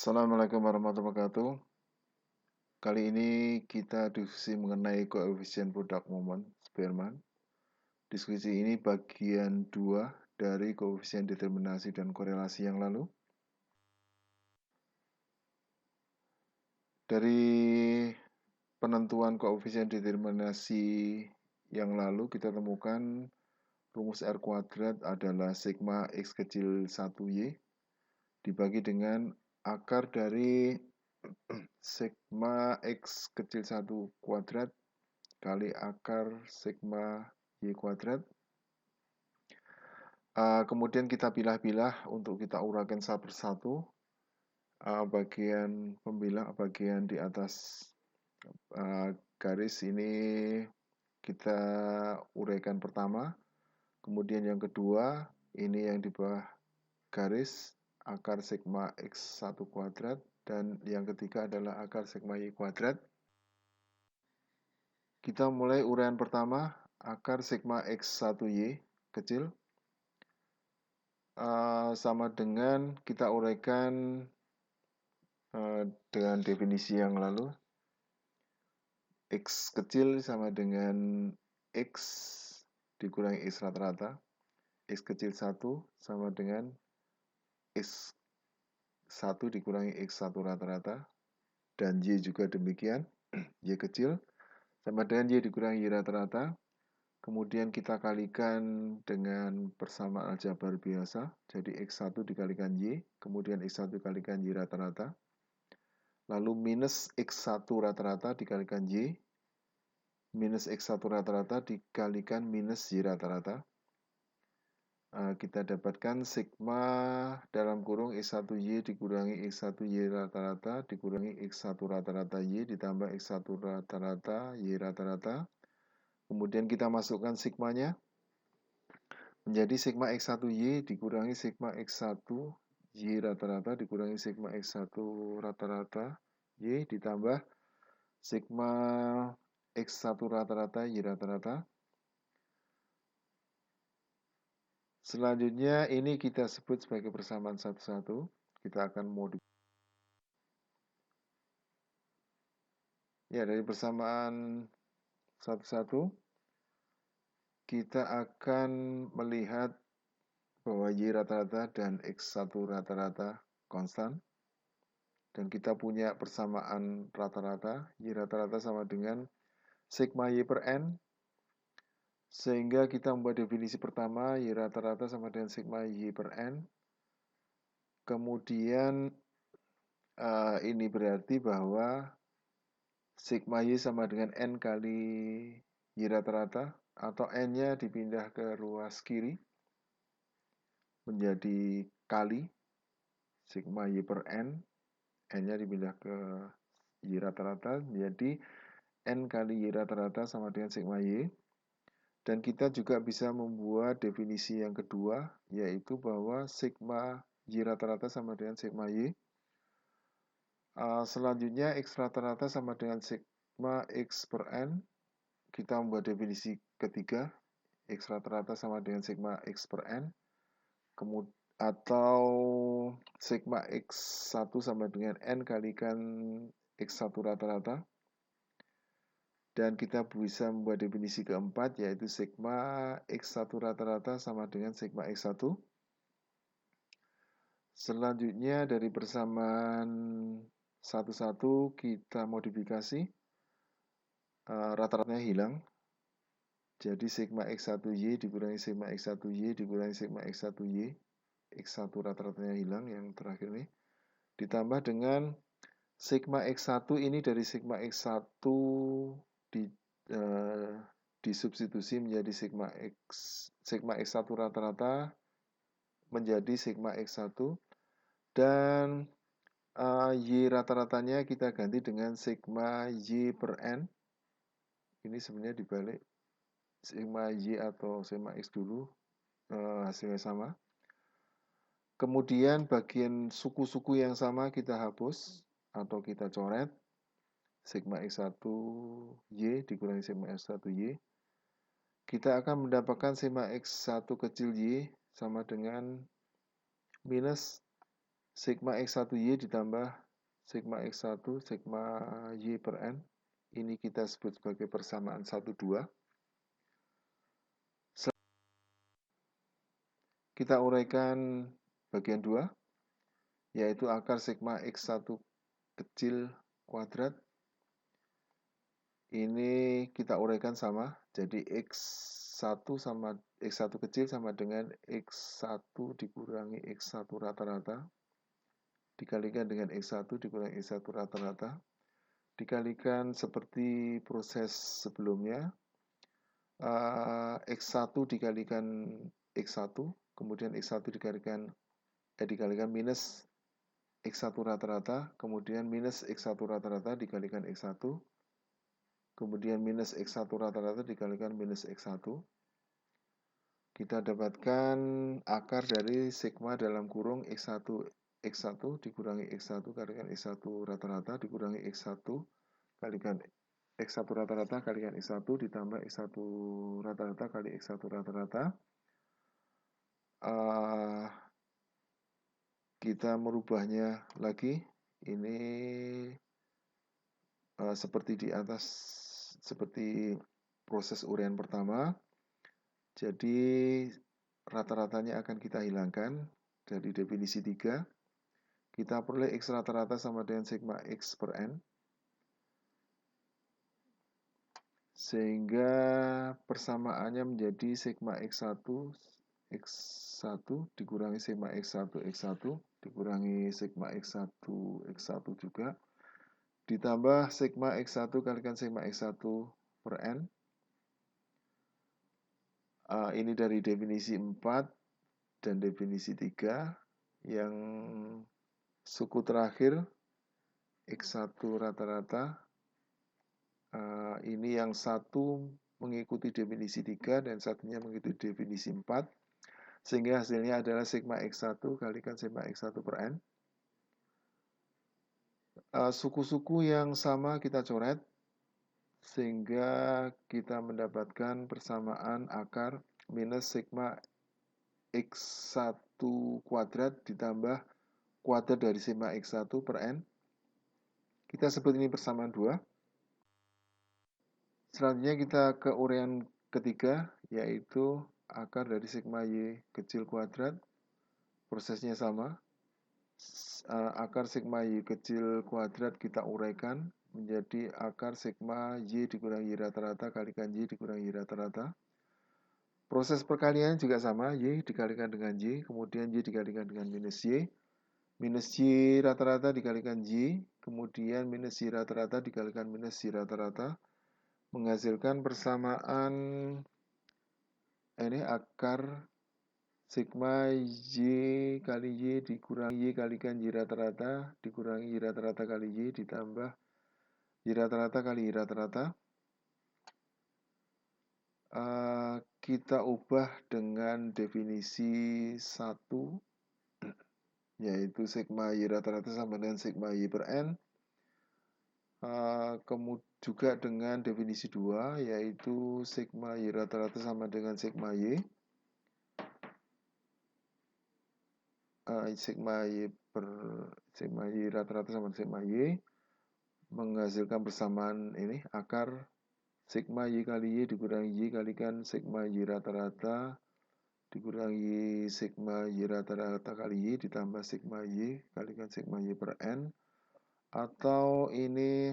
Assalamualaikum warahmatullahi wabarakatuh. Kali ini kita diskusi mengenai koefisien produk moment Spearman. Diskusi ini bagian 2 dari koefisien determinasi dan korelasi yang lalu. Dari penentuan koefisien determinasi yang lalu kita temukan rumus R kuadrat adalah sigma X kecil 1Y dibagi dengan akar dari sigma X kecil 1 kuadrat kali akar sigma Y kuadrat. Kemudian kita pilah-pilah untuk kita uraikan satu persatu. Bagian pemilah, bagian di atas garis ini kita uraikan pertama. Kemudian yang kedua, ini yang di bawah garis akar sigma X1 kuadrat. Dan yang ketiga adalah akar sigma Y kuadrat. Kita mulai uraian pertama, akar sigma X1Y kecil sama dengan kita uraikan dengan definisi yang lalu. X kecil sama dengan X dikurangi X rata-rata. X kecil 1 sama dengan X1 dikurangi X1 rata-rata. Dan Y juga demikian. Y kecil sama dengan Y dikurangi Y rata-rata. Kemudian kita kalikan dengan persamaan aljabar biasa. Jadi X1 dikalikan Y, kemudian X1 dikalikan Y rata-rata. Lalu minus X1 rata-rata dikalikan Y, minus X1 rata-rata dikalikan minus Y rata-rata. Kita dapatkan sigma dalam kurung X1Y dikurangi X1Y rata-rata dikurangi X1 rata-rata Y ditambah X1 rata-rata Y rata-rata. Kemudian kita masukkan sigmanya menjadi sigma X1Y dikurangi sigma X1 Y rata-rata dikurangi sigma X1 rata-rata Y ditambah sigma X1 rata-rata Y rata-rata. Selanjutnya ini kita sebut sebagai persamaan satu-satu. Kita akan modifikasi. Ya, dari persamaan satu-satu kita akan melihat bahwa Y rata-rata dan X1 rata-rata konstan. Dan kita punya persamaan rata-rata. Y rata-rata sama dengan sigma Y per N. Sehingga kita membuat definisi pertama, Y rata-rata sama dengan sigma Y per N. Kemudian ini berarti bahwa sigma Y sama dengan N kali Y rata-rata. Atau N-nya dipindah ke ruas kiri. Menjadi kali sigma Y per N. N-nya dipindah ke Y rata-rata. Menjadi N kali Y rata-rata sama dengan sigma Y. Dan kita juga bisa membuat definisi yang kedua, yaitu bahwa sigma Y rata-rata sama dengan sigma Y. Selanjutnya X rata-rata sama dengan sigma X per N. Kita membuat definisi ketiga, X rata-rata sama dengan sigma X per N. Atau sigma X1 sama dengan N kalikan X1 rata-rata. Dan kita bisa membuat definisi keempat, yaitu sigma X1 rata-rata sama dengan sigma X1. Selanjutnya dari persamaan satu-satu kita modifikasi. Rata-ratanya hilang. Jadi sigma X1Y dikurangi sigma X1Y dikurangi sigma X1Y. X1 rata-ratanya hilang yang terakhir ini. Ditambah dengan sigma X1 ini dari sigma X1 disubstitusi menjadi sigma X1 rata-rata menjadi sigma X1 dan Y rata-ratanya kita ganti dengan sigma Y per N. Ini sebenarnya dibalik sigma Y atau sigma X dulu, hasilnya sama. Kemudian bagian suku-suku yang sama kita hapus atau kita coret. Sigma X1Y dikurangi sigma X1Y. Kita akan mendapatkan sigma X1 kecil Y sama dengan minus sigma X1Y ditambah sigma X1 sigma Y per N. Ini kita sebut sebagai persamaan 1, 2. Kita uraikan bagian 2, yaitu akar sigma X1 kecil kuadrat. Ini kita uraikan sama, jadi X1 kecil sama dengan X1 dikurangi X1 rata-rata, dikalikan dengan X1 dikurangi X1 rata-rata, dikalikan seperti proses sebelumnya, X1 dikalikan X1, kemudian X1 dikalikan minus X1 rata-rata, kemudian minus X1 rata-rata dikalikan X1, kemudian minus X1 rata-rata dikalikan minus X1. Kita dapatkan akar dari sigma dalam kurung X1 dikurangi X1 kalikan X1 rata-rata dikurangi X1 kalikan X1 rata-rata kalikan X1 ditambah X1 rata-rata kali X1 rata-rata. Kita merubahnya lagi, ini seperti di atas, seperti proses uraian pertama. Jadi rata-ratanya akan kita hilangkan dari definisi 3. Kita peroleh X rata-rata sama dengan sigma X per N. Sehingga persamaannya menjadi sigma X1 dikurangi sigma X1 dikurangi sigma X1 juga, ditambah sigma X1 kalikan sigma X1 per N. Ini dari definisi 4 dan definisi 3. Yang suku terakhir X1 rata-rata, ini yang satu mengikuti definisi 3 dan satunya mengikuti definisi 4, sehingga hasilnya adalah sigma X1 kalikan sigma X1 per N. Suku-suku yang sama kita coret, sehingga kita mendapatkan persamaan akar minus sigma X1 kuadrat ditambah kuadrat dari sigma X1 per N. Kita sebut ini persamaan 2. Selanjutnya kita ke uraian ketiga, yaitu akar dari sigma Y kecil kuadrat. Prosesnya sama. Akar sigma Y kecil kuadrat kita uraikan menjadi akar sigma Y dikurangi Y rata-rata kalikan Y dikurangi Y rata-rata. Proses perkalian juga sama, Y dikalikan dengan Y, kemudian Y dikalikan dengan minus Y. Minus Y rata-rata dikalikan Y, kemudian minus Y rata-rata dikalikan minus Y rata-rata, menghasilkan persamaan ini akar sigma Y kali Y dikurangi Y kalikan Y rata-rata dikurangi Y rata-rata kali Y ditambah Y rata-rata kali Y rata-rata. Kita ubah dengan definisi 1, yaitu sigma Y rata-rata sama dengan sigma Y per N. Kemudian juga dengan definisi 2, yaitu sigma Y rata-rata sama dengan sigma Y. Sigma Y rata-rata sama dengan sigma Y. Menghasilkan persamaan ini, akar sigma Y kali Y dikurangi Y kalikan sigma Y rata-rata dikurangi sigma Y rata-rata kali Y ditambah sigma Y kalikan sigma Y per N. Atau ini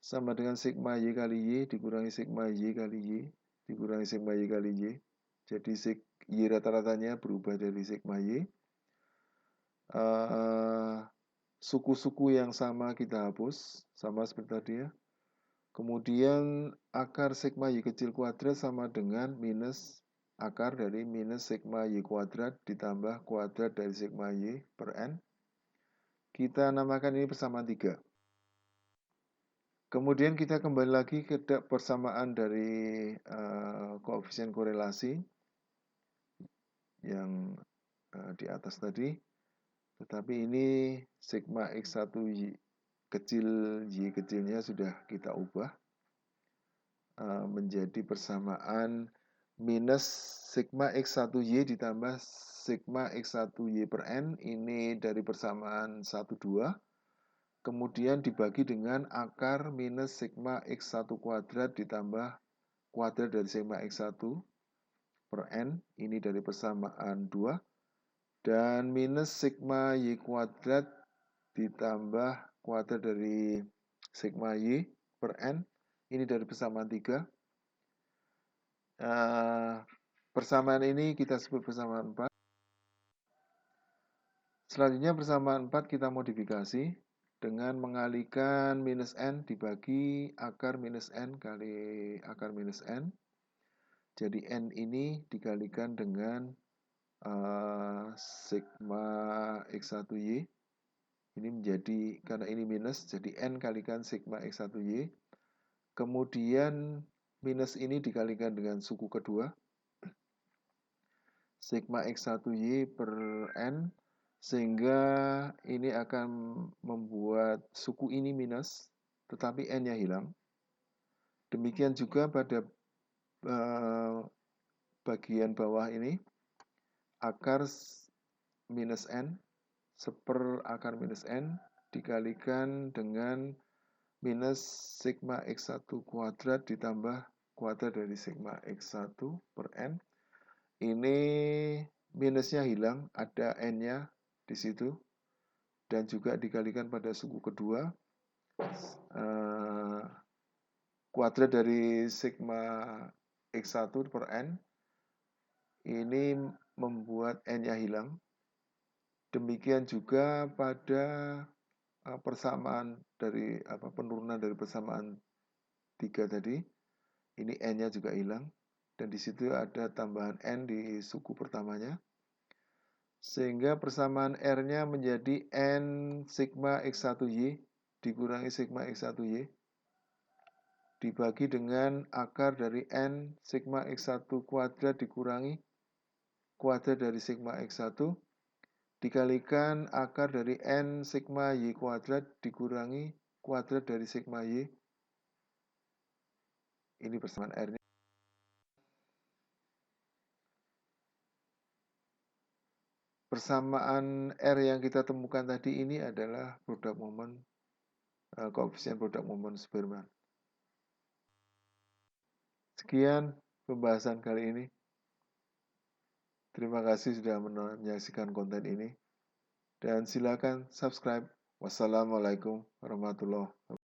sama dengan sigma Y kali Y dikurangi sigma Y kali Y dikurangi sigma Y kali Y. Jadi Y rata-ratanya berubah dari sigma Y. Suku-suku yang sama kita hapus, sama seperti tadi ya. Kemudian akar sigma Y kecil kuadrat sama dengan minus akar dari minus sigma Y kuadrat ditambah kuadrat dari sigma Y per N. Kita namakan ini persamaan 3. Kemudian kita kembali lagi ke persamaan dari koefisien korelasi yang di atas tadi. Tetapi ini sigma X1 Y kecil Y kecilnya sudah kita ubah menjadi persamaan minus sigma X1Y ditambah sigma X1Y per N, ini dari persamaan 1, 2, kemudian dibagi dengan akar minus sigma X1 kuadrat ditambah kuadrat dari sigma X1 per N, ini dari persamaan 2, dan minus sigma Y kuadrat ditambah kuadrat dari sigma Y per N, ini dari persamaan 3. Persamaan ini kita sebut persamaan 4. Selanjutnya persamaan 4 kita modifikasi dengan mengalihkan minus N dibagi akar minus N kali akar minus N. Jadi N ini dikalikan dengan sigma X1Y. Ini menjadi, karena ini minus, jadi N kalikan sigma X1Y. Kemudian minus ini dikalikan dengan suku kedua, sigma X1Y per N, sehingga ini akan membuat suku ini minus, tetapi N-nya hilang. Demikian juga pada bagian bawah ini, akar minus N, seper akar minus N, dikalikan dengan minus sigma X1 kuadrat ditambah kuadrat dari sigma X1 per N. Ini minusnya hilang, ada N-nya di situ, dan juga dikalikan pada suku kedua. Kuadrat dari sigma X1 per N, ini membuat N-nya hilang. Demikian juga pada persamaan dari penurunan dari persamaan 3 tadi, ini N-nya juga hilang, dan di situ ada tambahan N di suku pertamanya, sehingga persamaan R-nya menjadi N sigma X1Y dikurangi sigma X1Y dibagi dengan akar dari N sigma X1 kuadrat dikurangi kuadrat dari sigma X1 dikalikan akar dari N sigma Y kuadrat dikurangi kuadrat dari sigma Y. Ini persamaan R-nya. Persamaan R yang kita temukan tadi ini adalah produk momen, koefisien produk momen Spearman. Sekian pembahasan kali ini. Terima kasih sudah menyaksikan konten ini. Dan silakan subscribe. Wassalamualaikum warahmatullahi wabarakatuh.